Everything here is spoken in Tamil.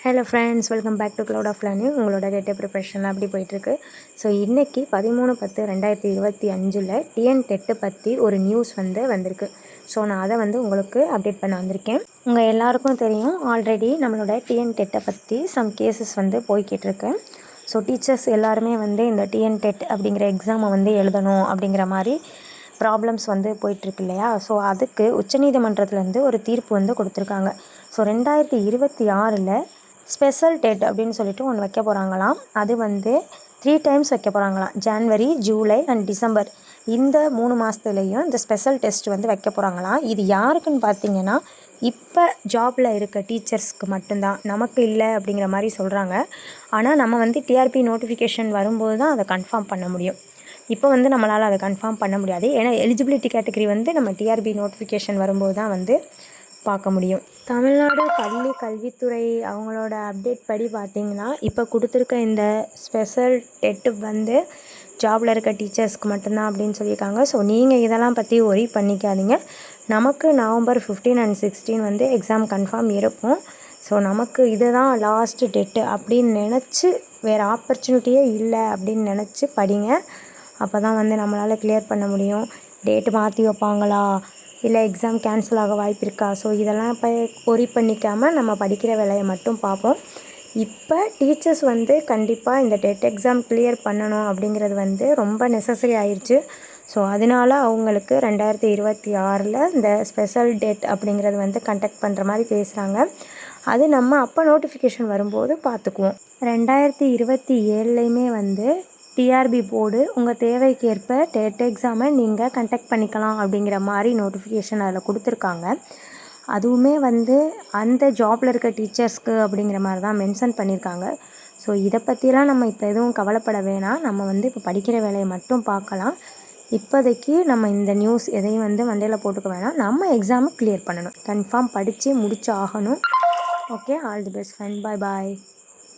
Hello friends, welcome back to cloud of learning. உங்களோட டேட்டா ப்ரிப்பரேஷன் அப்படி போயிட்டுருக்கு. ஸோ இன்றைக்கி 13/10/2025 டிஎன் டெட்டு பற்றி ஒரு நியூஸ் வந்திருக்கு. ஸோ நான் அதை உங்களுக்கு அப்டேட் பண்ண வந்திருக்கேன். உங்கள் எல்லாருக்கும் தெரியும், ஆல்ரெடி நம்மளோட டிஎன் டெட்டை பற்றி சம் கேசஸ் போய்கிட்டுருக்கு. ஸோ டீச்சர்ஸ் எல்லாருமே இந்த டிஎன் டெட் அப்படிங்கிற எக்ஸாமை எழுதணும் அப்படிங்கிற மாதிரி ப்ராப்ளம்ஸ் போயிட்டுருக்கு இல்லையா. ஸோ அதுக்கு உச்சநீதிமன்றத்துலேருந்து ஒரு தீர்ப்பு கொடுத்துருக்காங்க. ஸோ 2026 ஸ்பெஷல் டெட் அப்படின்னு சொல்லிட்டு ஒன்று வைக்க போகிறாங்களாம். அது 3 டைம்ஸ் வைக்க போகிறாங்களாம். ஜான்வரி, ஜூலை அண்ட் டிசம்பர் இந்த 3 மாதத்துலேயும் இந்த ஸ்பெஷல் டெஸ்ட் வைக்க போகிறாங்களாம். இது யாருக்குன்னு பார்த்தீங்கன்னா, இப்போ ஜாபில் இருக்க டீச்சர்ஸ்க்கு மட்டும்தான், நமக்கு இல்லை அப்படிங்கிற மாதிரி சொல்கிறாங்க. ஆனால் நம்ம டிஆர்பி நோட்டிஃபிகேஷன் வரும்போது தான் அதை கன்ஃபார்ம் பண்ண முடியும். இப்போ நம்மளால் அதை கன்ஃபார்ம் பண்ண முடியாது. ஏன்னா எலிஜிபிலிட்டி கேட்டகரி நம்ம டிஆர்பி நோட்டிஃபிகேஷன் வரும்போது தான் பார்க்க முடியும். தமிழ்நாடு பள்ளி கல்வித்துறை அவங்களோட அப்டேட் படி பார்த்திங்கன்னா, இப்போ கொடுத்துருக்க இந்த ஸ்பெஷல் டெட்டு ஜாபில் இருக்க டீச்சர்ஸ்க்கு மட்டும்தான் அப்படின்னு சொல்லியிருக்காங்க. ஸோ நீங்கள் இதெல்லாம் பற்றி ஒரி பண்ணிக்காதீங்க. நமக்கு நவம்பர் 15 அண்ட் 16 எக்ஸாம் கன்ஃபார்ம் இருக்கும். ஸோ நமக்கு இதுதான் லாஸ்ட்டு டெட்டு அப்படின்னு நினச்சி, வேறு ஆப்பர்ச்சுனிட்டியே இல்லை அப்படின்னு நினச்சி படிங்க. அப்போ தான் நம்மளால் கிளியர் பண்ண முடியும். டேட்டு மாற்றி வைப்பாங்களா, இல்லை எக்ஸாம் கேன்சல் ஆக வாய்ப்பு இருக்கா, ஸோ இதெல்லாம் இப்போ ஒரி பண்ணிக்காமல் நம்ம படிக்கிற வேலையை மட்டும் பார்ப்போம். இப்போ டீச்சர்ஸ் கண்டிப்பாக இந்த டெட் எக்ஸாம் கிளியர் பண்ணணும் அப்படிங்கிறது ரொம்ப நெசசரி ஆயிடுச்சு. ஸோ அதனால் அவங்களுக்கு 2026 இந்த ஸ்பெஷல் டெட் அப்படிங்கிறது கண்டக்ட் பண்ணுற மாதிரி பேசுகிறாங்க. அது நம்ம அப்போ நோட்டிஃபிகேஷன் வரும்போது பார்த்துக்குவோம். 2027 டிஆர்பி போர்டு உங்கள் தேவைக்கேற்ப டெட் எக்ஸாமை நீங்கள் கண்டக்ட் பண்ணிக்கலாம் அப்படிங்கிற மாதிரி நோட்டிஃபிகேஷன் அதில் கொடுத்துருக்காங்க. அதுவுமே அந்த ஜாபில் இருக்க டீச்சர்ஸ்க்கு அப்படிங்கிற மாதிரி தான் மென்ஷன் பண்ணியிருக்காங்க. ஸோ இதை பற்றிலாம் நம்ம இப்போ எதுவும் கவலைப்பட வேணாம். நம்ம இப்போ படிக்கிற வேலையை மட்டும் பார்க்கலாம். இப்போதைக்கு நம்ம இந்த நியூஸ் எதையும் மண்டையில் போட்டுக்க வேணாம். நம்ம எக்ஸாமை கிளியர் பண்ணணும், கன்ஃபார்ம் படித்து முடிச்சு ஆகணும். Okay, all the best friend, bye bye.